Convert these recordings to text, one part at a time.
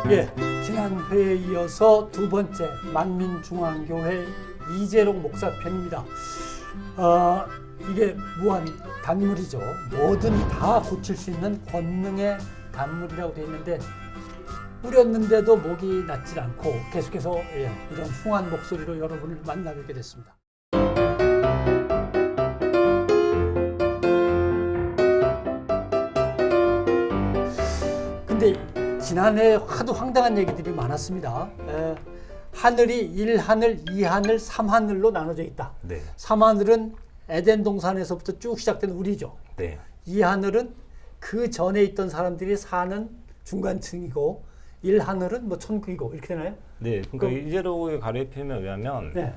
예, 지난 회에 이어서 두 번째 만민중앙교회 이재록 목사 편입니다. 이게 무한 단물이죠. 뭐든 다 고칠 수 있는 권능의 단물이라고 되어 있는데 뿌렸는데도 목이 낫질 않고 계속해서 이런 흉한 목소리로 여러분을 만나뵙게 됐습니다. 근데 지난해 하도 황당한 얘기들이 많았습니다. 하늘이 1하늘, 2하늘, 3하늘로 나눠져 있다. 네. 3하늘은 에덴 동산에서부터 쭉 시작된 우리죠. 네. 2하늘은 그 전에 있던 사람들이 사는 중간층이고 1하늘은 뭐 천국이고 이렇게 되나요? 네. 그러니까 이재록의 가르의 표현에 의하면 네.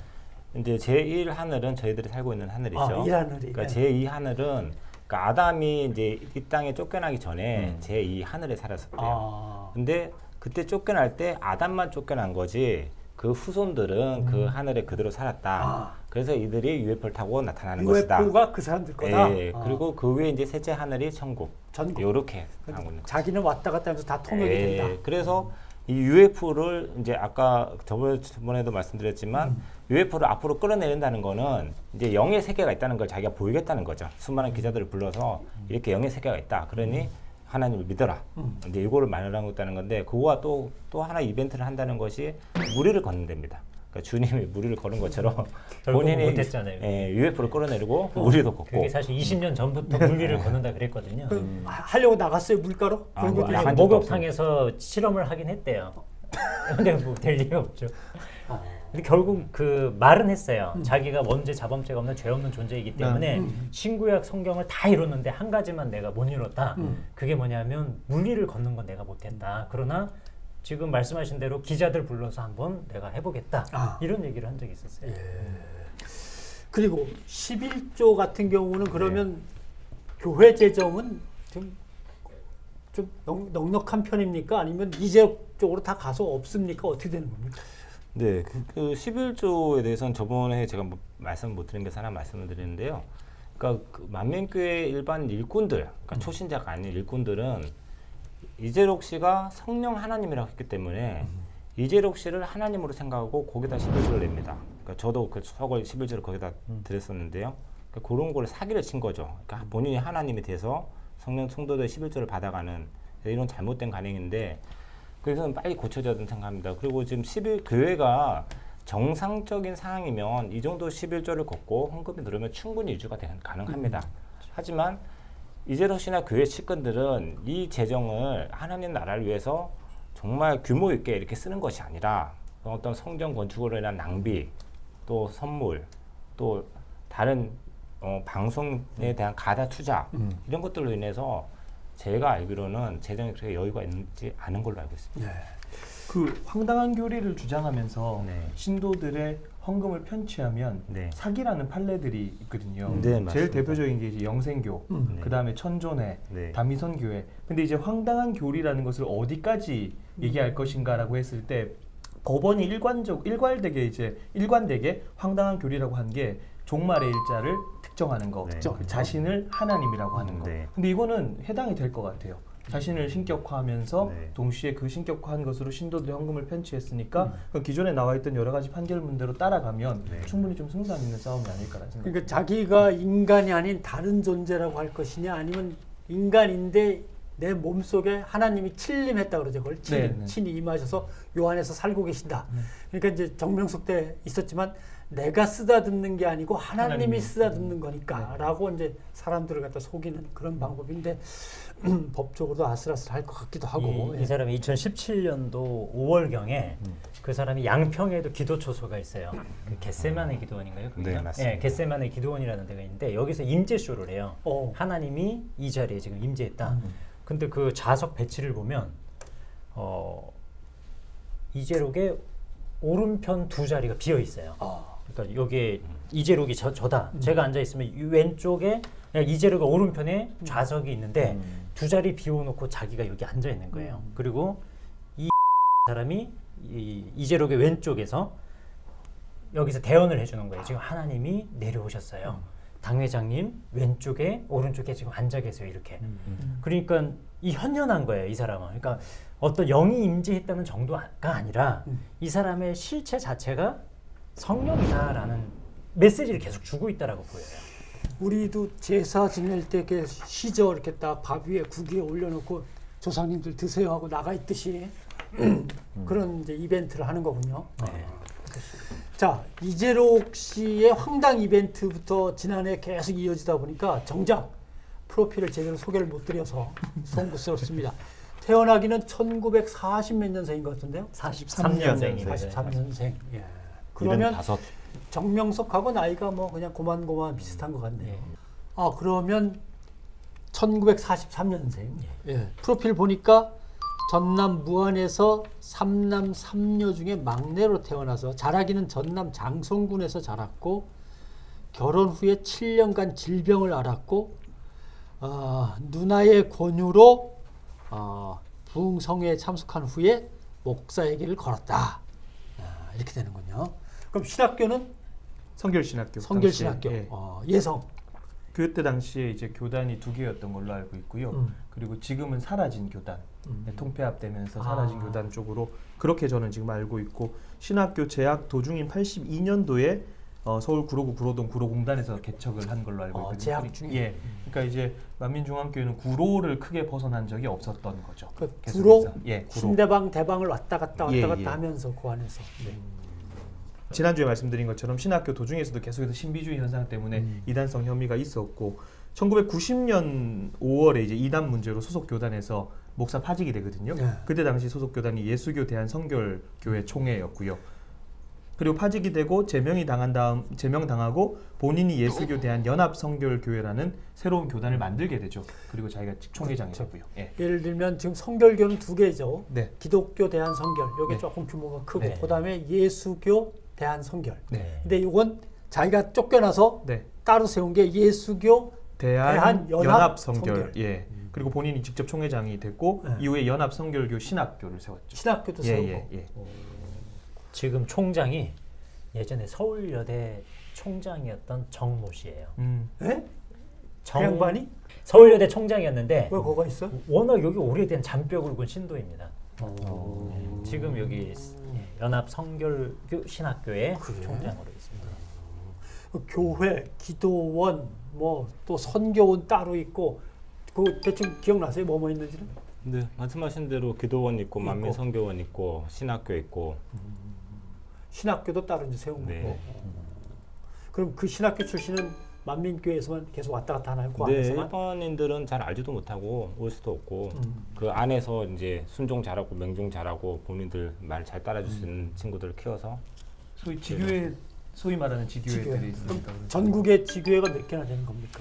이제 제1 하늘은 저희들이 살고 있는 하늘이죠. 1하늘이. 그러니까 제2 하늘은 그러니까 아담이 이제 이 땅에 쫓겨나기 전에 제2 하늘에 살았었대요. 근데 그때 쫓겨날 때 아담만 쫓겨난 거지 그 후손들은 그 하늘에 그대로 살았다. 그래서 이들이 UFO를 타고 나타나는 것이다. UFO가 그 사람들 거다. 예, 그리고 그 위에 이제 셋째 하늘이 천국. 전국. 이렇게 하고 있는 거죠. 자기는 왔다 갔다 하면서 다 통역이 된다. 그래서 이 UFO를 이제 아까 저번에도 말씀드렸지만 UFO를 앞으로 끌어내린다는 거는 이제 영의 세계가 있다는 걸 자기가 보이겠다는 거죠. 수많은 기자들을 불러서 이렇게 영의 세계가 있다. 그러니 하나님을 믿어라. 이제 이거를 말하고 있다는 건데 그거와 또 하나 이벤트를 한다는 것이 무리를 걷는 데입니다. 그러니까 주님이 무리를 걸은 것처럼 본인이 못했잖아요. UFO를 끌어내리고 무리도 걷고. 그게 사실 20년 전부터 물리를 걷는다 그랬거든요. 하려고 나갔어요, 물가로? 그런 것도 나간 있어요. 적도 목욕탕에서 실험을 하긴 했대요. 근데 뭐 될 리가 없죠. 근데 결국 그 말은 했어요. 자기가 원죄 자범죄가 없는 죄 없는 존재이기 때문에 신구약 성경을 다 이뤘는데 한 가지만 내가 못 이뤘다. 그게 뭐냐면 물리를 걷는 건 내가 못했다. 그러나 지금 말씀하신 대로 기자들 불러서 한번 내가 해보겠다. 이런 얘기를 한 적이 있었어요. 그리고 11조 같은 경우는 그러면 교회 재정은 좀 넉넉한 편입니까? 아니면 이재록 쪽으로 다 가서 없습니까? 어떻게 되는 겁니까? 네, 그 11조에 대해서는 저번에 제가 말씀 못 드린 게 하나 말씀을 드리는데요. 그러니까 그 만민교회 일반 일꾼들, 그러니까 초신자가 아닌 일꾼들은 이재록 씨가 성령 하나님이라고 했기 때문에 이재록 씨를 하나님으로 생각하고 거기다 11조를 냅니다. 그러니까 저도 그 서걸 11조를 거기다 드렸었는데요. 그러니까 그런 걸 사기를 친 거죠. 그러니까 본인이 하나님이 돼서 성령 성도들 11조를 받아가는 이런 잘못된 관행인데 그래서 빨리 고쳐져야 된다고 생각합니다. 그리고 지금 교회가 정상적인 상황이면 이 정도 11조를 걷고 헌금이 들어오면 충분히 유지가 가능합니다. 하지만 이재록 씨나 교회 측근들은 이 재정을 하나님 나라를 위해서 정말 규모 있게 이렇게 쓰는 것이 아니라 어떤 성전 건축으로 인한 낭비, 또 선물, 또 다른 방송에 대한 가다 투자 이런 것들로 인해서 제가 알기로는 재정에 그렇게 여유가 있지 않은 걸로 알고 있습니다. 그 황당한 교리를 주장하면서 네. 신도들의 헌금을 편취하면 네. 사기라는 판례들이 있거든요. 네, 맞습니다. 제일 대표적인 게 이제 영생교, 네. 그 다음에 천존회, 네. 다미선교회. 근데 이제 황당한 교리라는 것을 어디까지 얘기할 것인가라고 했을 때 법원이 일관되게 황당한 교리라고 한 게 종말의 일자를 특정하는 거, 네. 그 자신을 하나님이라고 하는 거. 네. 근데 이거는 해당이 될 것 같아요. 자신을 신격화하면서 네. 동시에 그 신격화한 것으로 신도들의 헌금을 편취했으니까 그 기존에 나와 있던 여러 가지 판결문대로 따라가면 네. 충분히 좀 승산 있는 싸움이 아닐까라는 생각이 그러니까 자기가 인간이 아닌 다른 존재라고 할 것이냐 아니면 인간인데 내 몸속에 하나님이 침림했다 그러죠. 그걸 친히 임하셔서 요 안에서 살고 계신다. 그러니까 이제 정명석 때 있었지만 내가 쓰다듬는 게 아니고 하나님이 쓰다듬는 거니까 라고 이제 사람들을 갖다 속이는 그런 방법인데 법적으로도 아슬아슬할 것 같기도 하고. 이 사람이 2017년도 5월경에 그 사람이 양평에도 기도 초소가 있어요. 그 겟세마네 기도원인가요? 네, 맞습니다. 네, 겟세마네 기도원이라는 데가 있는데 여기서 임재쇼를 해요. 하나님이 이 자리에 지금 임재했다. 근데 그 좌석 배치를 보면 이재록의 오른편 두 자리가 비어 있어요. 그러니까 여기에 이재록이 저다. 제가 앉아 있으면 이 왼쪽에 이재록의 오른편에 좌석이 있는데 두 자리 비워놓고 자기가 여기 앉아 있는 거예요. 그리고 이 사람이 이재록의 왼쪽에서 여기서 대언을 해주는 거예요. 지금 하나님이 내려오셨어요. 당회장님 왼쪽에 오른쪽에 지금 앉아 계세요 이렇게. 그러니까 이 현연한 거예요 이 사람은. 그러니까 어떤 영이 임재했다는 정도가 아니라 이 사람의 실체 자체가 성령이다라는 메시지를 계속 주고 있다라고 보여요. 우리도 제사 지낼 때 이렇게 시저 이렇게 딱 밥 위에 국 위에 올려놓고 조상님들 드세요 하고 나가 있듯이 그런 이제 이벤트를 하는 거군요. 네. 자, 이재록 씨의 황당 이벤트부터 지난해 계속 이어지다 보니까 정작 프로필을 제대로 소개를 못 드려서 송구스럽습니다. 태어나기는 1940 몇 년생인 것 같은데요? 43년생이에요. 43년생. 예. 그러면 75. 정명석하고 나이가 뭐 그냥 고만고만 비슷한 것 같네요. 아, 그러면 1943년생. 예. 프로필 보니까 전남 무안에서 3남 3녀 중에 막내로 태어나서 자라기는 전남 장성군에서 자랐고 결혼 후에 7년간 질병을 앓았고 누나의 권유로 부흥성회에 참석한 후에 목사에게를 걸었다. 이렇게 되는군요. 그럼 신학교는 성결신학교. 성결신학교. 당시에, 예성. 그때 당시에 이제 교단이 2개였던 걸로 알고 있고요. 그리고 지금은 사라진 교단, 통폐합되면서 사라진 교단 쪽으로 그렇게 저는 지금 알고 있고 신학교 재학 도중인 82년도에 서울 구로구 구로동 구로공단에서 개척을 한 걸로 알고 있거든요. 재학 중에. 예, 그러니까 이제 만민중앙교회는 구로를 크게 벗어난 적이 없었던 거죠. 그 계속해서. 구로, 예, 구로. 신대방 대방을 왔다 갔다 예, 갔다 예. 하면서 그 안에서. 네. 지난주에 말씀드린 것처럼 신학교 도중에서도 계속해서 신비주의 현상 때문에 이단성 혐의가 있었고 1990년 5월에 이제 이단 문제로 소속 교단에서 목사 파직이 되거든요. 네. 그때 당시 소속 교단이 예수교 대한성결교회 총회였고요. 그리고 파직이 되고 제명당하고 본인이 예수교 대한연합성결교회라는 새로운 교단을 만들게 되죠. 그리고 자기가 총회장이 되고요. 예. 예를 들면 지금 성결교는 두 개죠. 네. 기독교 대한성결. 여기 네. 조금 규모가 크고 네. 그다음에 예수교 대한성결. 네. 근데 이건 자기가 쫓겨나서 네. 따로 세운 게 예수교 대한연합성결. 예. 그리고 본인이 직접 총회장이 됐고 네. 이후에 연합성결교 신학교를 세웠죠. 신학교도 세우고. 예. 지금 총장이 예전에 서울여대 총장이었던 정모 씨예요. 예? 그 양반이? 서울여대 총장이었는데 왜 거가 있어? 워낙 여기 오래된 잔뼈 굵은 신도입니다. 지금 여기 연합성결교 신학교의 총장으로 있습니다. 그 교회, 기도원, 뭐 또 선교원 따로 있고 그 대충 기억나세요? 뭐 있는지는? 네, 말씀하신 대로 기도원 있고 만민성교원 있고 신학교 있고. 신학교도 따로 이제 세운 네. 거고. 그럼 그 신학교 출신은 만민교회에서만 계속 왔다 갔다 하나요? 그 네, 안에서만? 일반인들은 잘 알지도 못하고 올 수도 없고 그 안에서 이제 순종 잘하고 명종 잘하고 본인들 말 잘 따라줄 수 있는 친구들을 키워서 소위 지교회 소위 말하는 지교회들이 지교회. 있습니다. 전국에 지교회가 몇 개나 되는 겁니까?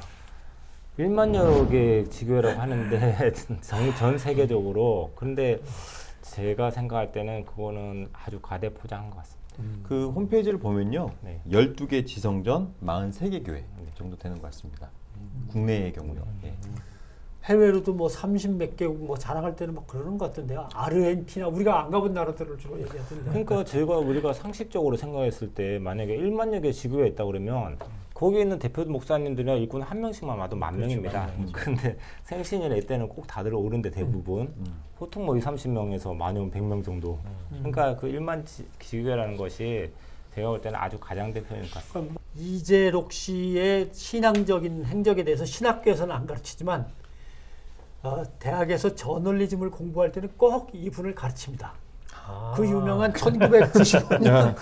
1만여 개 지교회라고 하는데 전 세계적으로. 그런데 제가 생각할 때는 그거는 아주 과대포장한 것 같습니다. 그 홈페이지를 보면요. 네. 12개 지성전, 43개 교회 정도 되는 것 같습니다. 국내의 경우요. 예. 해외로도 뭐 30몇 개국 뭐 자랑할 때는 막 그러는 것 같던데요. 아르헨티나 우리가 안 가본 나라들을 주로 얘기하던데. 그러니까 우리가 상식적으로 생각했을 때 만약에 1만여 개 지교회 있다 그러면 거기에 있는 대표 목사님들이나 일꾼 한 명씩만 와도 10,000명입니다. 근데 생신이나 이때는 꼭 다들 오는데 대부분 보통 뭐 30명에서 많으면 100명 정도. 그러니까 그 1만 지교회라는 것이 제가 볼 때는 아주 가장된 표현일 것 같습니다. 그럼 이재록 씨의 신앙적인 행적에 대해서 신학교에서는 안 가르치지만 대학에서 저널리즘을 공부할 때는 꼭 이분을 가르칩니다. 그 유명한 1995년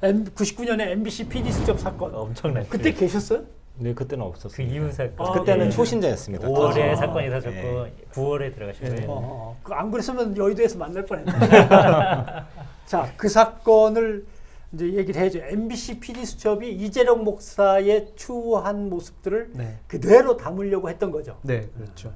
99년에 MBC PD 수첩 사건. 엄청났죠. 그때 계셨어요? 네, 그때는 그 없었어요. 이후 사건. 그때는 예. 초신자였습니다. 5월에 사건이 터졌고 9월에 들어가신 거예요. 안 그랬으면 여의도에서 만날 뻔했네. 자, 그 사건을 이제 얘기를 해줘. MBC PD 수첩이 이재록 목사의 추한 모습들을 네. 그대로 담으려고 했던 거죠. 네, 그렇죠.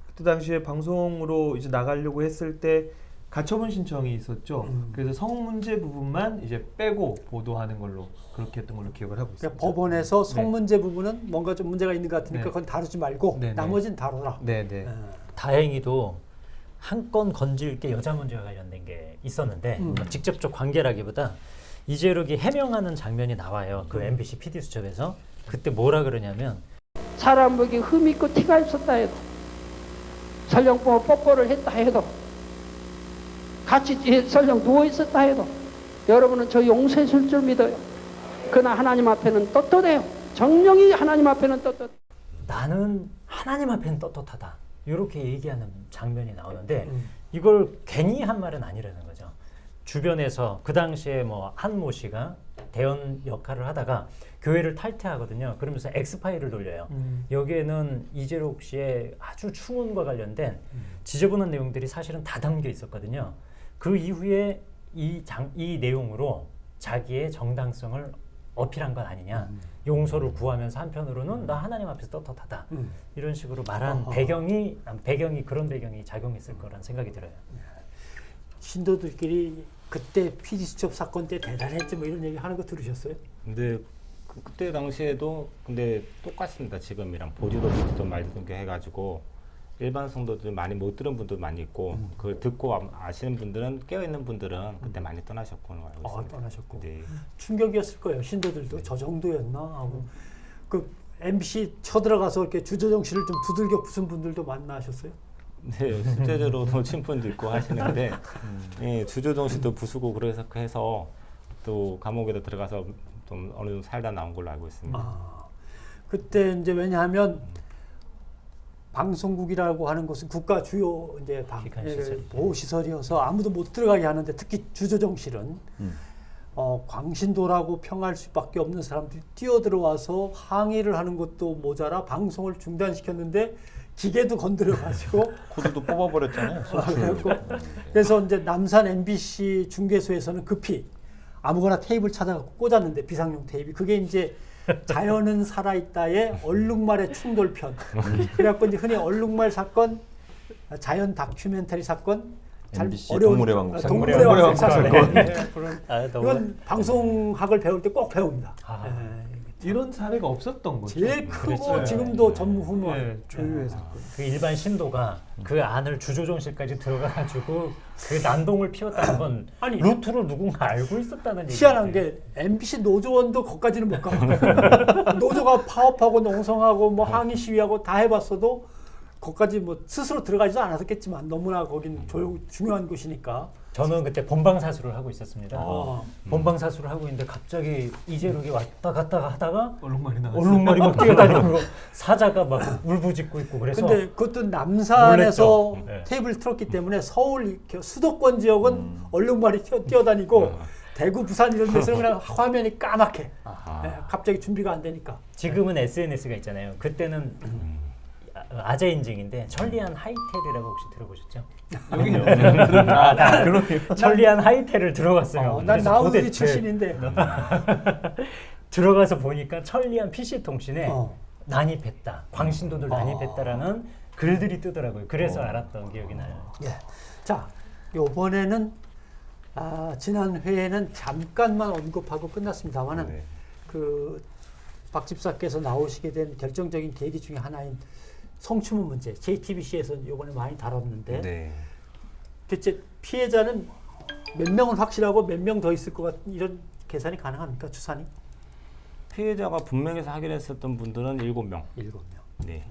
그때 당시에 방송으로 이제 나가려고 했을 때 가처분 신청이 있었죠. 그래서 성 문제 부분만 이제 빼고 보도하는 걸로 그렇게 했던 걸로 기억을 하고 있습니다. 그러니까 법원에서 네. 성 문제 부분은 뭔가 좀 문제가 있는 것 같으니까 네. 그건 다루지 말고 네, 네. 나머지는 다뤄라. 네, 네. 다행히도 한 건 건질 게 여자 문제와 관련된 게 있었는데 직접적 관계라기보다 이재록이 해명하는 장면이 나와요. 그 MBC PD 수첩에서 그때 뭐라 그러냐면 사람에게 흠이 있고 티가 있었다 해도 설령 뭐 뽀뽀를 했다 해도 같이 설령 누워 있었다 해도 여러분은 저 용서했을 줄 믿어요. 그러나 하나님 앞에는 떳떳해요. 정령이 하나님 앞에는 떳떳해요. 나는 하나님 앞에는 떳떳하다. 이렇게 얘기하는 장면이 나오는데 이걸 괜히 한 말은 아니라는 거죠. 주변에서 그 당시에 뭐 한모 씨가 대원 역할을 하다가 교회를 탈퇴하거든요. 그러면서 엑스파일을 돌려요. 여기에는 이재록 씨의 아주 추문과 관련된 지저분한 내용들이 사실은 다 담겨 있었거든요. 그 이후에 이 내용으로 자기의 정당성을 어필한 건 아니냐. 용서를 구하면서 한편으로는 나 하나님 앞에서 떳떳하다. 이런 식으로 말한 배경이 그런 배경이 작용했을 거란 생각이 들어요. 신도들끼리 그때 피지수첩 사건 때 대단했지 뭐 이런 얘기 하는 거 들으셨어요? 근데 그때 당시에도 근데 똑같습니다. 지금이랑 보지도 듣지도 말도 게 해가지고 일반 성도들 많이 못 들은 분도 많이 있고 그걸 듣고 아시는 분들은 깨어 있는 분들은 그때 많이 떠나셨고 알고 있습니다. 떠나셨고 네. 충격이었을 거예요. 신도들도 저 정도였나 하고 그 MBC 쳐들어가서 이렇게 주저정 씨를 좀 두들겨 부순 분들도 만나셨어요? 네, 실제로 놓친 분도 있고 하시는데 예, 주조정 씨도 부수고 그래서 해서 또 감옥에도 들어가서 좀 어느 정도 살다 나온 걸로 알고 있습니다. 그때 이제 왜냐하면 방송국이라고 하는 것은 국가 주요 이제 보호 시설이어서 아무도 못 들어가게 하는데 특히 주조정실은 광신도라고 평할 수밖에 없는 사람들이 뛰어들어와서 항의를 하는 것도 모자라 방송을 중단시켰는데 기계도 건드려가지고 코드도 뽑아버렸잖아요. 그래서 이제 남산 MBC 중계소에서는 급히 아무거나 테이프를 찾아갖고 꽂았는데 비상용 테이프 그게 이제 자연은 살아있다의 얼룩말의 충돌편. 그래갖고 이제 흔히 얼룩말 사건, 자연 다큐멘터리 사건, MBC 동물의 왕국 사건. 동물의 왕국 사건. 너무 이건 방송학을 배울 때 꼭 배웁니다. 이런 사례가 없었던 거죠. 제일 크고 그렇죠. 지금도 전무후무한 네, 조유의 사건. 그 일반 신도가 그 안을 주조정실까지 들어가가지고 그 난동을 피웠다는 건 아니, 루트를 누군가 알고 있었다는 얘기예요. 희한한 게 MBC 노조원도 거기까지는 못 가고 노조가 파업하고 농성하고 뭐 항의 시위하고 다 해봤어도 거기까지 뭐 스스로 들어가지도 않았겠지만 너무나 거긴 중요한 곳이니까. 저는 그때 본방사수를 하고 있었습니다. 어. 본방사수를 하고 있는데 갑자기 이재록이 왔다 갔다 하다가 얼룩말이 나왔어요. 얼룩말이 막 뛰어다니고 사자가 막 울부짖고 있고 그래서 근데 그것도 남산에서 놀랬죠. 네. 테이블 틀었기 때문에 서울 수도권 지역은 얼룩말이 뛰어다니고 대구, 부산 이런 데서는 그냥 화면이 까맣게 네, 갑자기 준비가 안 되니까. 지금은 SNS가 있잖아요. 그때는 아재 인증인데 천리안 하이텔이라고 혹시 들어보셨죠? 여기는 그러네요. 천리안 하이텔을 들어갔어요. 난 그래서 나우들이 도대체 출신인데 들어가서 보니까 천리안 PC통신에 어. 난입했다. 광신도들 난입했다라는 글들이 뜨더라고요. 그래서 알았던 기억이 나요. 예. 자, 이번에는 지난 회에는 잠깐만 언급하고 끝났습니다만은 네. 그 박 집사께서 나오시게 된 결정적인 계기 중에 하나인 성추문 문제, JTBC에서 이번에 많이 다뤘는데 네. 대체 피해자는 몇 명은 확실하고 몇 명 더 있을 것 같은 이런 계산이 가능합니까? 추산이? 피해자가 분명해서 확인했었던 분들은 7명. 7명. 네.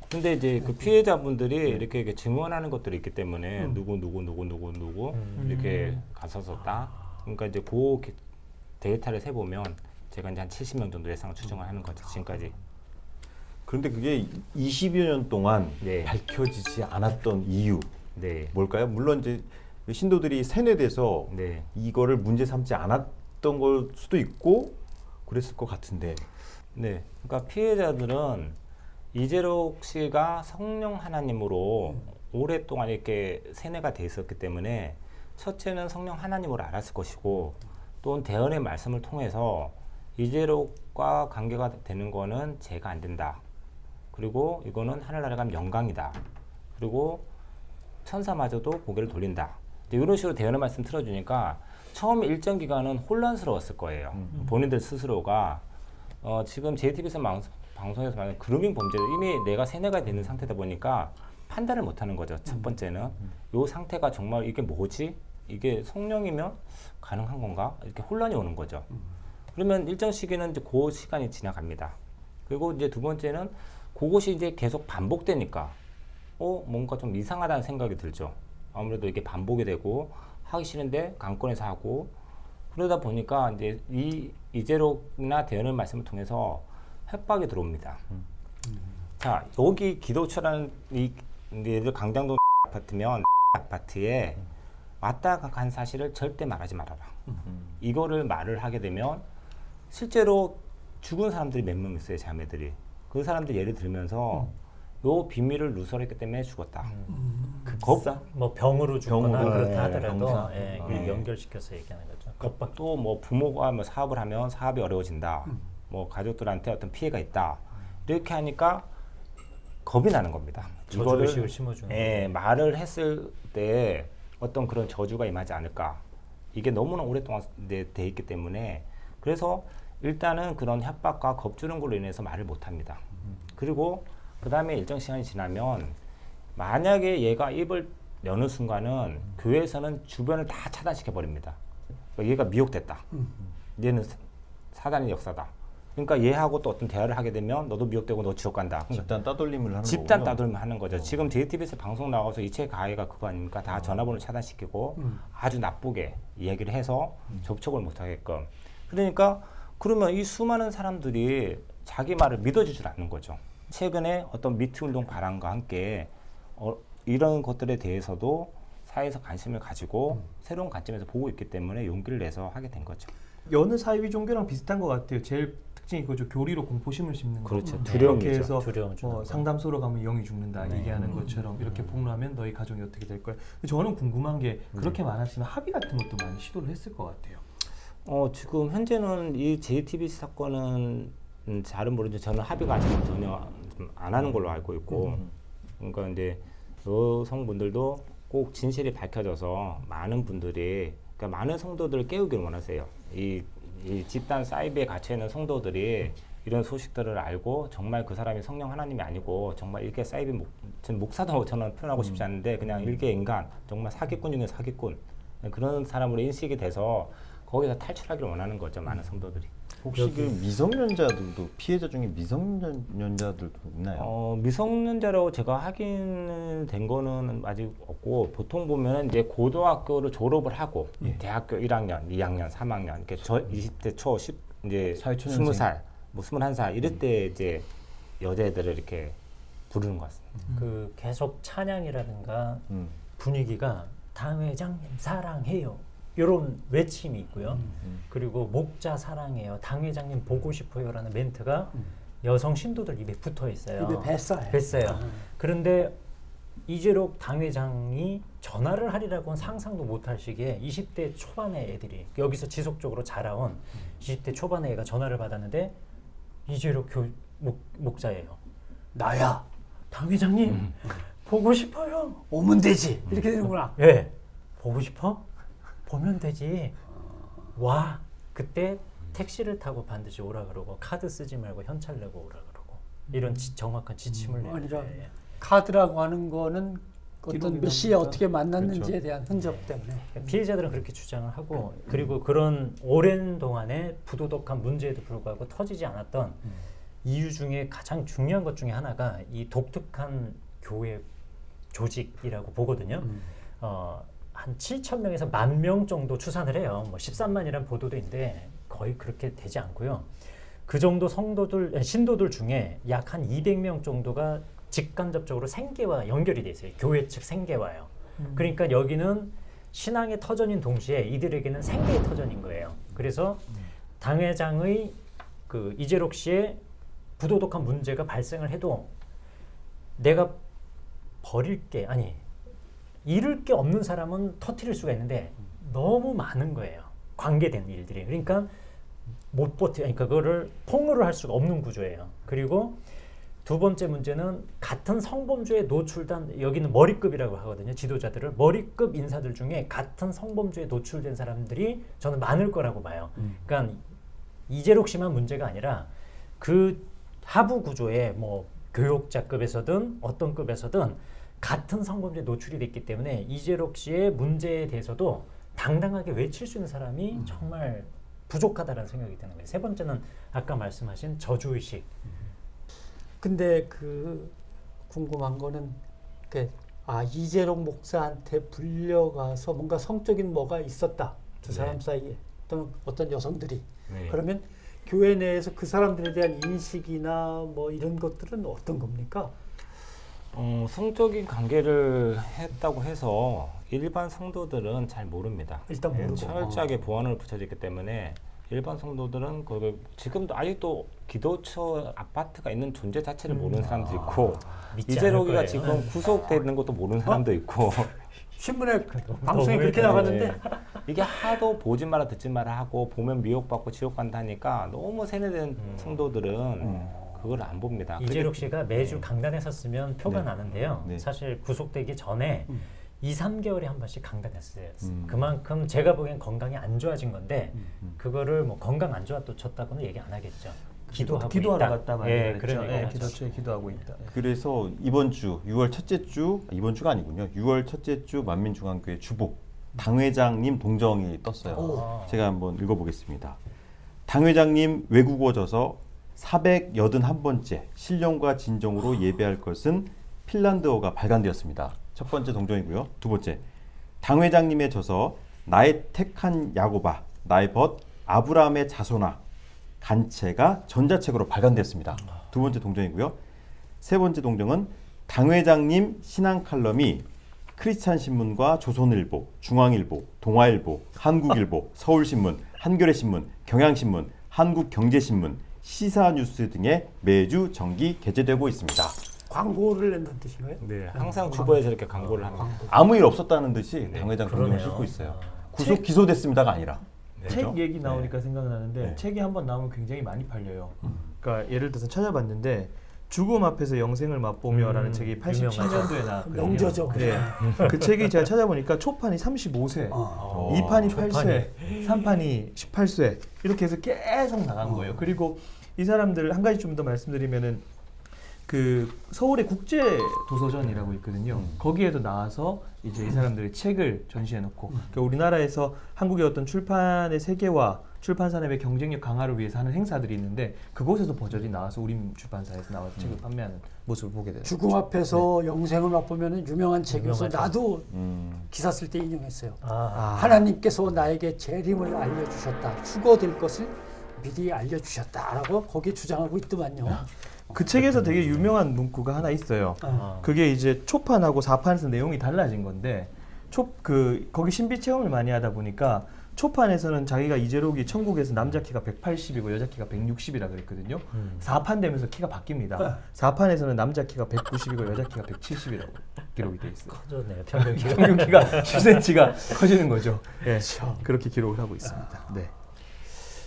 근데 이제 그 피해자분들이 이렇게 증언하는 것들이 있기 때문에 누구 이렇게 갔었었다. 그러니까 이제 그 데이터를 세 보면 제가 이제 한 70명 정도 예상을 추정을 하는 거죠. 지금까지. 그런데 그게 20여 년 동안 네. 밝혀지지 않았던 이유 네. 뭘까요? 물론 이제 신도들이 세뇌돼서 네. 이거를 문제 삼지 않았던 걸 수도 있고 그랬을 것 같은데. 네. 그러니까 피해자들은 이재록 씨가 성령 하나님으로 오랫동안 이렇게 세뇌가 돼 있었기 때문에 첫째는 성령 하나님으로 알았을 것이고 또는 대언의 말씀을 통해서 이재록과 관계가 되는 거는 죄가 안 된다. 그리고 이거는 하늘나라 가면 영광이다. 그리고 천사마저도 고개를 돌린다. 이제 이런 식으로 대언의 말씀 틀어주니까 처음 일정 기간은 혼란스러웠을 거예요. 본인들 스스로가 지금 JTBC 방송에서 말하는 그루밍 범죄도 이미 내가 세뇌가 되는 상태다 보니까 판단을 못하는 거죠. 첫 번째는 이 상태가 정말 이게 뭐지? 이게 성령이면 가능한 건가? 이렇게 혼란이 오는 거죠. 그러면 일정 시기는 이제 그 시간이 지나갑니다. 그리고 이제 두 번째는 그것이 이제 계속 반복되니까 뭔가 좀 이상하다는 생각이 들죠. 아무래도 이게 반복이 되고 하기 싫은데 강권에서 하고 그러다 보니까 이제 이 이재록이나 대연의 말씀을 통해서 협박이 들어옵니다. 자, 여기 기도처라는 예를 들어 강당동 아파트면 아파트에 왔다 간 사실을 절대 말하지 말아라. 이거를 말을 하게 되면 실제로 죽은 사람들이 몇 명 있어요, 자매들이. 그 사람들 예를 들면서 요 비밀을 누설했기 때문에 죽었다. 뭐 병으로 죽거나 병으로, 그렇다 네, 하더라도 병사. 이걸 연결시켜서 얘기하는 거죠. 또 뭐 부모가 뭐 사업을 하면 사업이 어려워진다. 뭐 가족들한테 어떤 피해가 있다. 이렇게 하니까 겁이 나는 겁니다. 저주의식을 심어주는 말을 했을 때 어떤 그런 저주가 임하지 않을까. 이게 너무나 오랫동안 돼 있기 때문에 그래서 일단은 그런 협박과 겁주는 걸로 인해서 말을 못 합니다. 그리고 그 다음에 일정 시간이 지나면 만약에 얘가 입을 여는 순간은 교회에서는 주변을 다 차단시켜 버립니다. 얘가 미혹됐다. 얘는 사단의 역사다. 그러니까 얘하고 또 어떤 대화를 하게 되면 너도 미혹되고 너 지옥 간다. 집단 따돌림을 하는 집단 거군요. 따돌림 하는 거죠. 지금 JTBC 방송 나가서 이체 가해가 그거 아닙니까? 다 전화번호 차단시키고 아주 나쁘게 이야기를 해서 접촉을 못하게끔. 그러니까 그러면 이 수많은 사람들이 자기 말을 믿어주질 않는 거죠. 최근에 어떤 미투 운동 발언과 함께 이런 것들에 대해서도 사회에서 관심을 가지고 새로운 관점에서 보고 있기 때문에 용기를 내서 하게 된 거죠. 여느 사이비 종교랑 비슷한 것 같아요. 제일 특징이 그죠. 교리로 공포심을 심는 거. 그렇죠. 이렇게 두려움이죠. 해서 두려움 주는 거. 상담소로 가면 영이 죽는다 얘기하는 것처럼 이렇게 폭로하면 너희 가정이 어떻게 될 거야. 저는 궁금한 게 그렇게 많았으면 합의 같은 것도 많이 시도를 했을 것 같아요. 지금 현재는 이 JTBC 사건은 잘은 모르지만 저는 합의가 아직 전혀 안 하는 걸로 알고 있고 그러니까 이제 여성분들도 꼭 진실이 밝혀져서 많은 분들이 그러니까 많은 성도들을 깨우기를 원하세요. 이 집단 사이비에 갇혀 있는 성도들이 이런 소식들을 알고 정말 그 사람이 성령 하나님이 아니고 정말 일개 사이비 목사도 저는 표현하고 싶지 않은데 그냥 일개 인간 정말 사기꾼 중에 사기꾼 그런 사람으로 인식이 돼서 거기서 탈출하기를 원하는 거죠. 많은 성도들이. 혹시 그 미성년자들도 피해자 중에 미성년자들도 있나요? 미성년자라고 제가 확인된 거는 아직 없고 보통 보면은 이제 고등학교를 졸업을 하고 대학교 1학년, 2학년, 3학년 이렇게 20대 초 이제 사회초년생. 20살, 뭐 21살 이럴 때 이제 여자애들을 이렇게 부르는 것 같습니다. 그 계속 찬양이라든가 분위기가 당회장님 사랑해요. 이런 외침이 있고요. 그리고 목자 사랑해요. 당회장님 보고 싶어요라는 멘트가 여성 신도들 입에 붙어 있어요. 입에 뱄어요. 뱄어요. 그런데 이재록 당회장이 전화를 하리라고는 상상도 못할 시기에 20대 초반의 애들이 여기서 지속적으로 자라온 20대 초반의 애가 전화를 받았는데 이재록 목자예요. 나야. 당회장님 보고 싶어요. 오면 되지. 이렇게 되는구나. 예. 보고 싶어? 보면 되지. 와. 그때 택시를 타고 반드시 오라 그러고 카드 쓰지 말고 현찰 내고 오라 그러고 이런 정확한 지침을 내요. 아니라 카드라고 하는 거는 어떤 몇 시에 남으니까. 어떻게 만났는지에 그렇죠. 대한 흔적 때문에. 피해자들은 그렇게 주장을 하고 그리고 그런 오랜 동안에 부도덕한 문제에도 불구하고 터지지 않았던 이유 중에 가장 중요한 것 중에 하나가 이 독특한 교회 조직이라고 보거든요. 한 7,000명에서 10,000명 정도 추산을 해요. 뭐 13만이라는 보도도 있는데 거의 그렇게 되지 않고요. 그 정도 신도들 중에 약 한 200명 정도가 직간접적으로 생계와 연결이 돼 있어요. 교회 측 생계와요. 그러니까 여기는 신앙의 터전인 동시에 이들에게는 생계의 터전인 거예요. 그래서 당회장의 그 이재록 씨의 부도덕한 문제가 발생을 해도 내가 잃을 게 없는 사람은 터뜨릴 수가 있는데 너무 많은 거예요. 관계된 일들이. 그러니까 그러니까 그거를 폭로를 할 수가 없는 구조예요. 그리고 두 번째 문제는 같은 성범죄에 노출된 여기는 머리급이라고 하거든요. 지도자들을 머리급 인사들 중에 같은 성범죄에 노출된 사람들이 저는 많을 거라고 봐요. 그러니까 이재록 씨만 문제가 아니라 그 하부 구조에 뭐 교육자급에서든 어떤 급에서든 같은 성범죄에 노출이 됐기 때문에 이재록 씨의 문제에 대해서도 당당하게 외칠 수 있는 사람이 정말 부족하다는 생각이 드는 거예요. 세 번째는 아까 말씀하신 저주의식. 근데 그 궁금한 거는 이재록 목사한테 불려가서 뭔가 성적인 뭐가 있었다. 두 사람 사이에 또는 어떤 여성들이. 네. 그러면 교회 내에서 그 사람들에 대한 인식이나 뭐 이런 것들은 어떤 겁니까? 성적인 관계를 했다고 해서 일반 성도들은 잘 모릅니다. 일단 모르고. 철저하게 보안을 붙여졌기 때문에 일반 성도들은 지금도 아직도 기도처 아파트가 있는 존재 자체를 모르는 사람도 있고 믿지 이재록이가 않을 지금 거예요. 구속되어 있는 것도 모르는 사람도 있고 신문에 방송에 그렇게 나갔는데 이게 하도 보지 마라 듣지 마라 하고 보면 미혹받고 지옥 간다 하니까 너무 세뇌된 성도들은 그걸 안 봅니다. 이재록 씨가 매주 강단에 섰으면 표가 네. 나는데요. 네. 사실 구속되기 전에 2~3개월에 한 번씩 강단했어요. 그만큼 제가 보기엔 건강이 안 좋아진 건데 그거를 뭐 건강 안 좋아졌다고는 얘기 안 하겠죠. 기도하고 기도하러 있다. 갔다 말이 예, 그랬죠. 그런 얘기를 예, 하죠. 기도처에 기도하고 있다. 예. 그래서 이번 주 6월 첫째 주 이번 주가 아니군요. 6월 첫째 주 만민중앙교회 주복 당회장님 동정이 떴어요. 제가 한번 읽어보겠습니다. 당회장님 외국어 저서 481번째 신령과 진정으로 예배할 것은 핀란드어가 발간되었습니다. 첫 번째 동정이고요. 두 번째 당회장님의 저서 나의 택한 야고바 나의 벗 아브라함의 자손아 간체가 전자책으로 발간되었습니다. 두 번째 동정이고요. 세 번째 동정은 당회장님 신앙 칼럼이 크리스찬 신문과 조선일보, 중앙일보, 동아일보, 한국일보, 서울신문, 한겨레신문, 경향신문, 한국경제신문, 시사뉴스 등에 매주 정기 게재되고 있습니다. 광고를 낸다는 뜻인가요? 네, 항상 주보에서 이렇게 광고를 합니다. 아무 일 없었다는 듯이 네, 당회장 동정을 그러네요. 싣고 있어요. 구속 기소됐습니다가 아니라. 책 얘기 나오니까 생각나는데 네. 책이 한번 나오면 굉장히 많이 팔려요. 그러니까 예를 들어서 찾아봤는데 죽음 앞에서 영생을 맛보며라는 책이 87년도에 나왔거든요. 명저죠. 네. 그 책이 제가 찾아보니까 초판이 35세, 2판이 8세, 3판이 18세 이렇게 해서 계속 나간 거예요. 그리고 이 사람들 한 가지 좀 더 말씀드리면은 그 서울의 국제 도서전이라고 있거든요. 거기에도 나와서 이제 이 사람들의 책을 전시해놓고 그러니까 우리나라에서 한국의 어떤 출판의 세계와 출판 산업의 경쟁력 강화를 위해서 하는 행사들이 있는데 그곳에서 버젓이 나와서 우리 출판사에서 나와서 책을 판매하는 모습을 보게 돼요. 죽음 앞에서 영생을 맛보면 유명한 책이어서 유명한 책. 나도 기사 쓸 때 인용했어요. 아, 하나님께서 나에게 재림을 알려주셨다. 휴거될 것을 미리 알려주셨다라고 거기에 주장하고 있더만요. 그 책에서 되게 유명한 문구가 하나 있어요. 그게 이제 초판하고 4판에서 내용이 달라진 건데 거기 신비 체험을 많이 하다 보니까 초판에서는 자기가 이재록이 천국에서 남자 키가 180이고 여자 키가 160이라 그랬거든요. 4판 되면서 키가 바뀝니다. 4판에서는 남자 키가 190이고 여자 키가 170이라고 기록이 돼 있어요. 커졌네요. 평균 기가. 평균 키가 10cm가 커지는 거죠. 예, 그렇게 기록을 하고 있습니다. 네.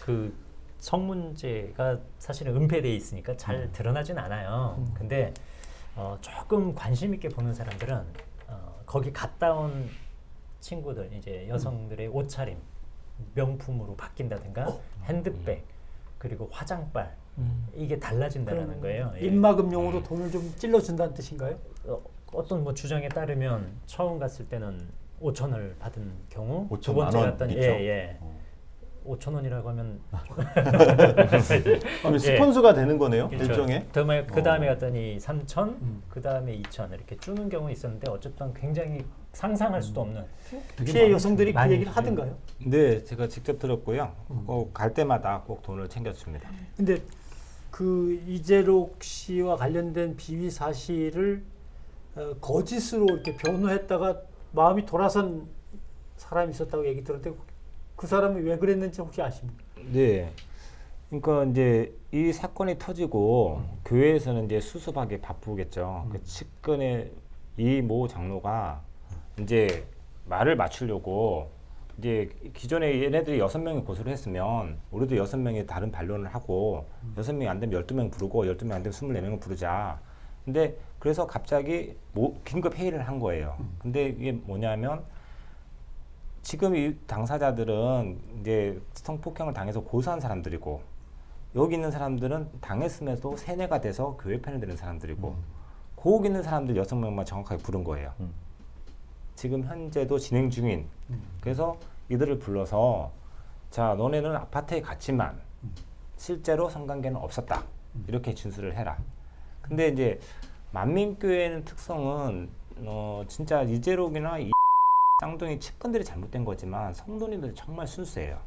그 성문제가 사실은 은폐되어 있으니까 잘 드러나진 않아요. 근데 조금 관심 있게 보는 사람들은 거기 갔다 온 친구들 이제 여성들의 옷차림 명품으로 바뀐다든가 핸드백 그리고 화장빨 이게 달라진다라는 거예요. 예. 입막음용으로 돈을 좀 찔러준다는 뜻인가요? 어떤 뭐 주장에 따르면 처음 갔을 때는 5천을 받은 경우 5천 두 번째 만 원 갔더니 있죠? 예. 5,000원이라고 하면 그러면 스폰서가 되는 거네요, 그렇죠. 일종의. 그 다음에 갔더니 3,000, 그 다음에 2,000 이렇게 주는 경우 있었는데 어쨌든 굉장히 상상할 수도 없는 피해 여성들이 그 많이 얘기를 하던가요? 네, 제가 직접 들었고요. 꼭 갈 때마다 꼭 돈을 챙겨줍니다. 근데 그 이재록 씨와 관련된 비위 사실을 거짓으로 이렇게 변호했다가 마음이 돌아선 사람이 있었다고 얘기 들었는데 그 사람이 왜 그랬는지 혹시 아십니까? 네. 그러니까 이제 이 사건이 터지고 교회에서는 이제 수습하기 바쁘겠죠. 그 측근의 이 모 장로가 이제 말을 맞추려고 이제 기존에 얘네들이 6명이 고소를 했으면 우리도 6명이 다른 반론을 하고 6명이 안 되면 12명 부르고 12명 안 되면 24명을 부르자. 근데 그래서 갑자기 긴급 회의를 한 거예요. 근데 이게 뭐냐면 지금 이 당사자들은 이제 성폭행을 당해서 고소한 사람들이고 여기 있는 사람들은 당했음에도 세뇌가 돼서 교회 편을 드는 사람들이고 거기 있는 사람들 6명만 정확하게 부른 거예요. 지금 현재도 진행 중인 그래서 이들을 불러서 자 너네는 아파트에 갔지만 실제로 성관계는 없었다 이렇게 진술을 해라. 근데 이제 만민교회는 특성은 진짜 이재록이나 쌍둥이 측근들이 잘못된 거지만 성도님들이 정말 순수해요.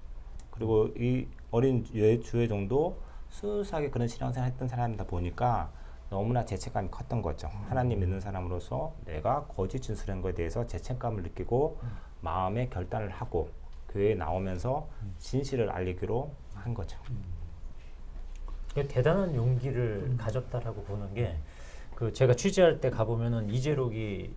그리고 이 어린 주의 정도 순수하게 그런 신앙생활 했던 사람이다 보니까 너무나 죄책감이 컸던 거죠. 하나님 믿는 사람으로서 내가 거짓 진술한 거에 대해서 죄책감을 느끼고 마음의 결단을 하고 교회에 나오면서 진실을 알리기로 한 거죠. 대단한 용기를 가졌다라고 보는 게 그 제가 취재할 때 가보면은 이재록이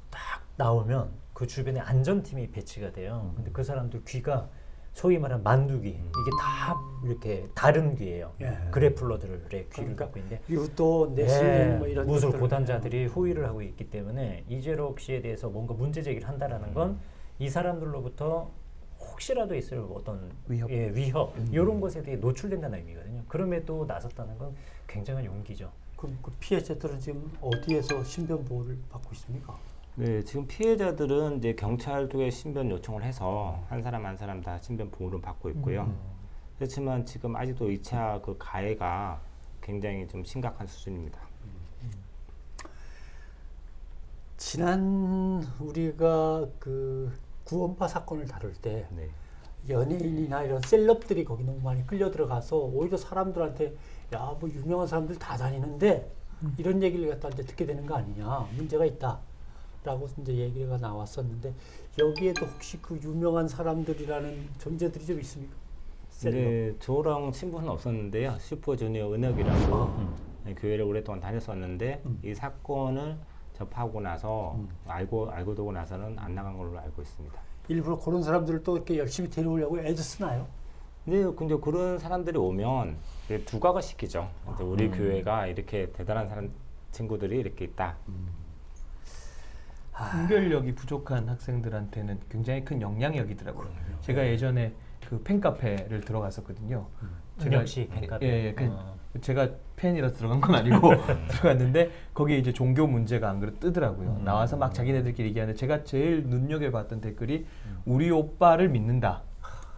딱 나오면 그 주변에 안전팀이 배치가 돼요. 근데 그 사람들 귀가 소위 말하는 만두귀 이게 다 이렇게 다른 귀예요. 예. 그래플러들의 귀를 그러니까 갖고 있는데 이웃도 내신 뭐 이런 무술 것들을- 고단자들이 호의를 하고 있기 때문에 이재록 씨에 대해서 뭔가 문제 제기를 한다라는 건 이 사람들로부터 혹시라도 있을 어떤 위협. 위협 이런 것에 대해 노출된다는 의미거든요. 그럼에도 나섰다는 건 굉장한 용기죠. 그럼 그 피해자들은 지금 어디에서 신변 보호를 받고 있습니까? 네, 지금 피해자들은 이제 경찰 쪽에 신변 요청을 해서 한 사람 한 사람 다 신변 보호를 받고 있고요. 그렇지만 지금 아직도 2차 그 가해가 굉장히 좀 심각한 수준입니다. 지난 우리가 그 구원파 사건을 다룰 때 네. 연예인이나 이런 셀럽들이 거기 너무 많이 끌려 들어가서 오히려 사람들한테 야 뭐 유명한 사람들 다 다니는데 이런 얘기를 갖다 이제 듣게 되는 거 아니냐, 문제가 있다라고 이제 얘기가 나왔었는데 여기에도 혹시 그 유명한 사람들이라는 존재들이 좀 있습니까? 셀럽. 네, 저랑 친분은 없었는데요. 슈퍼주니어 은혁이라고 네, 교회를 오랫동안 다녔었는데 이 사건을 접하고 나서 알고 두고 나서는 안 나간 걸로 알고 있습니다. 일부러 그런 사람들을 또 이렇게 열심히 데려오려고 애도 쓰나요? 네, 근데 그런 사람들이 오면 이제 두각을 시키죠. 이제 우리 교회가 이렇게 대단한 사람 친구들이 이렇게 있다. 분별력이 부족한 학생들한테는 굉장히 큰 영향력이더라고요. 제가 예전에 그 팬카페를 들어갔었거든요. 역시 팬카페. 예, 제가 팬이라서 들어간 건 아니고 들어갔는데 거기에 이제 종교 문제가 안 그래도 뜨더라고요. 나와서 막 자기네들끼리 얘기하는데 제가 제일 눈여겨봤던 댓글이 우리 오빠를 믿는다.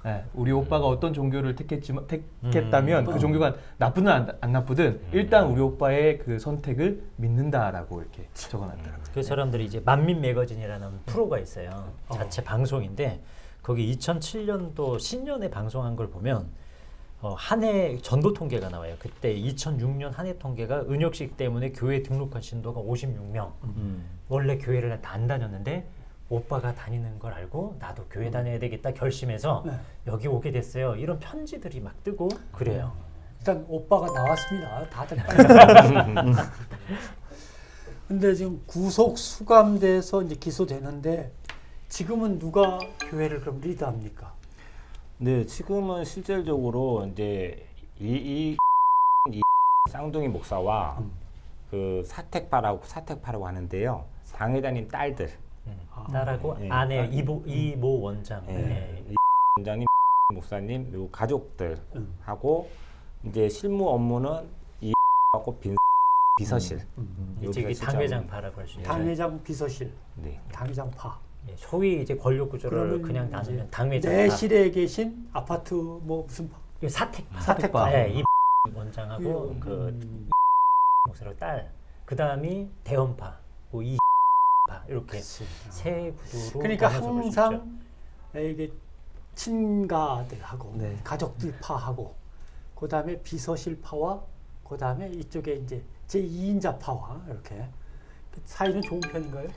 예, 우리 오빠가 어떤 종교를 택했다면 그 종교가 나쁘든 안 나쁘든 일단 우리 오빠의 그 선택을 믿는다라고 이렇게 적어놨더라고요. 그 사람들이 이제 만민 매거진이라는 프로가 있어요. 자체 방송인데 거기 2007년도 신년에 방송한 걸 보면 한 해 전도 통계가 나와요. 그때 2006년 한 해 통계가 은혁식 때문에 교회 등록한 신도가 56명. 원래 교회를 다 안 다녔는데 오빠가 다니는 걸 알고 나도 교회 다녀야 되겠다 결심해서 네. 여기 오게 됐어요. 이런 편지들이 막 뜨고 그래요. 일단 오빠가 나왔습니다. 다들 빨리. 근데 지금 구속 수감돼서 이제 기소되는데 지금은 누가 교회를 그럼 리드합니까? 네, 지금은 실질적으로 이제 이 쌍둥이 목사와 그 사택파라고 하는데요. 당회장님 딸들, 딸하고 네. 아내 이모 원장. 네. 네. 이 원장님, 목사님, 그리고 가족들하고 이제 실무 업무는 이 하고 비서실. 이제 이게 당회장파라고 할 수 있죠. 당회장 비서실, 네. 당회장파. 예, 소위 이제 권력 구조를 그러면 그냥 이제 나누면 당회장. 내실에 계신 아파트 뭐 무슨 파? 사택파. 사택파. 네, 이 원장하고 음. 그 목사로 딸. 그 다음이 대원파, 뭐 이 파 이렇게 그치. 세 구도로. 그러니까 나눠서 볼수 있죠. 항상 이게 친가들하고 네. 가족들파하고 그 다음에 비서실파와 그 다음에 이쪽에 이제 제2인자파와 이렇게 사이는 좋은 편인가요?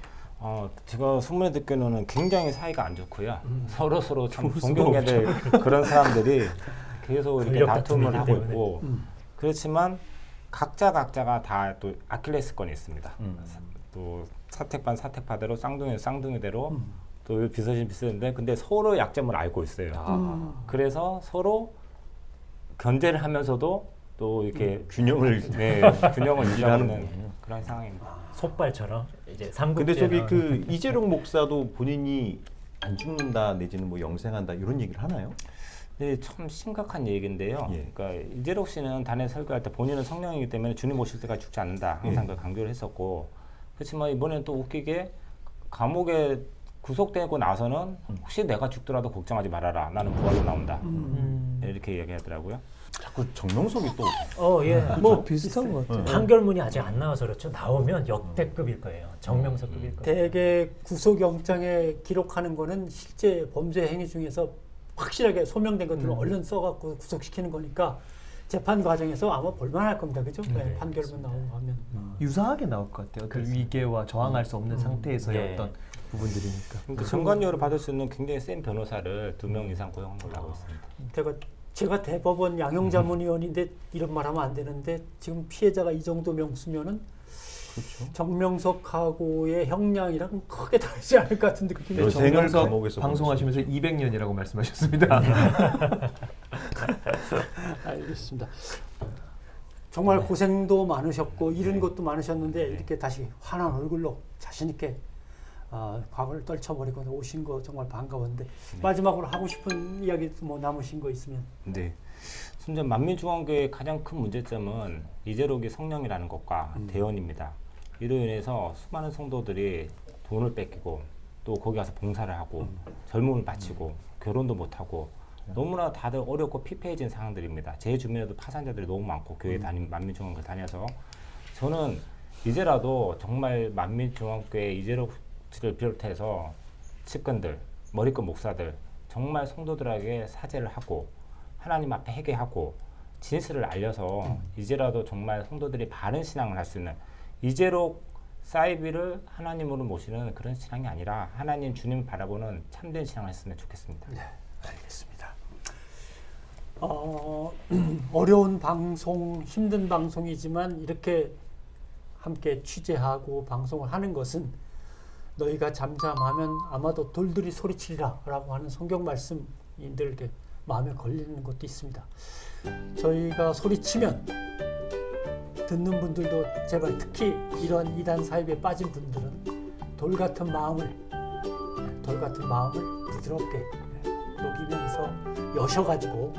제가 소문에 듣기로는 굉장히 사이가 안 좋고요. 서로 참 존경해야 될 그런 사람들이 계속 이렇게 권력 다툼을 다툼이기 하고 때문에. 있고 그렇지만 각자가 다 또 아킬레스건이 있습니다. 또 사택파대로 쌍둥이대로 또 비서인데 근데 서로 약점을 알고 있어요. 그래서 서로 견제를 하면서도 또 이렇게 균형을 유지하는 그런 상황입니다. 속발처럼 이제 근데 삼국지에 저기 나오는 그 이재록 목사도 본인이 안 죽는다 내지는 뭐 영생한다 이런 얘기를 하나요? 네, 참 심각한 얘기인데요. 예. 그러니까 이재록 씨는 단에 설교할 때 본인은 성령이기 때문에 주님 오실 때까지 죽지 않는다 항상 그 강조를 했었고 그렇지만 이번에는 또 웃기게 감옥에 구속되고 나서는 혹시 내가 죽더라도 걱정하지 말아라 나는 부활로 나온다 이렇게 얘기하더라고요. 자꾸 정명석이 또 예. 뭐 비슷한 것 같아요. 판결문이 아직 안 나와서 그렇죠. 나오면 역대급일 거예요. 정명석급일 거예요. 대개 구속영장에 기록하는 거는 실제 범죄 행위 중에서 확실하게 소명된 것들을 얼른 써갖고 구속시키는 거니까 재판 과정에서 아마 볼만할 겁니다. 그죠? 네, 판결문 나오고 하면. 유사하게 나올 것 같아요. 그 위계와 저항할 수 없는 상태에서의 예. 어떤 부분들이니까. 그러니까 정관료를 받을 수 있는 굉장히 센 변호사를 2명 이상 고용한 걸로 알고 있습니다. 제가 대법원 양형자문위원인데 이런 말 하면 안 되는데 지금 피해자가 이 정도 명수면은 정명석하고의 형량이랑 크게 다르지 않을 것 같은데 그렇게 네, 생을 정명석 감옥에서 방송하시면서 200년이라고 말씀하셨습니다. 알겠습니다. 정말 고생도 많으셨고 이런 것도 많으셨는데 이렇게 다시 환한 얼굴로 자신 있게 과거를 떨쳐버리고 오신 거 정말 반가웠는데 마지막으로 하고 싶은 이야기 뭐 남으신 거 있으면. 네. 순전 만민중앙교회의 가장 큰 문제점은 이재록이 성령이라는 것과 대언입니다. 이로 인해서 수많은 성도들이 돈을 뺏기고 또 거기 가서 봉사를 하고 젊음을 바치고 결혼도 못하고 너무나 다들 어렵고 피폐해진 상황들입니다. 제 주변에도 파산자들이 너무 많고 교회 만민중앙교회 다녀서 저는 이제라도 정말 만민중앙교회 이재록 를 비롯해서 측근들, 머리끝 목사들 정말 성도들에게 사죄를 하고 하나님 앞에 회개하고 진실을 알려서 이제라도 정말 성도들이 바른 신앙을 할 수 있는 이제록 사이비를 하나님으로 모시는 그런 신앙이 아니라 하나님 주님 바라보는 참된 신앙을 했으면 좋겠습니다. 네, 알겠습니다. 어려운 방송, 힘든 방송이지만 이렇게 함께 취재하고 방송을 하는 것은 너희가 잠잠하면 아마도 돌들이 소리치리라 라고 하는 성경 말씀인들 마음에 걸리는 것도 있습니다. 저희가 소리치면 듣는 분들도 제발 특히 이러한 이단 사입에 빠진 분들은 돌 같은 마음을 부드럽게 녹이면서 여셔가지고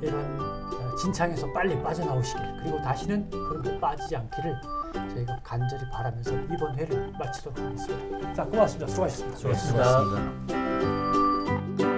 이런 진창에서 빨리 빠져나오시길 그리고 다시는 그런 데 빠지지 않기를 저희가 간절히 바라면서 이번 회를 마치도록 하겠습니다. 자, 고맙습니다. 수고하셨습니다. 수고하셨습니다.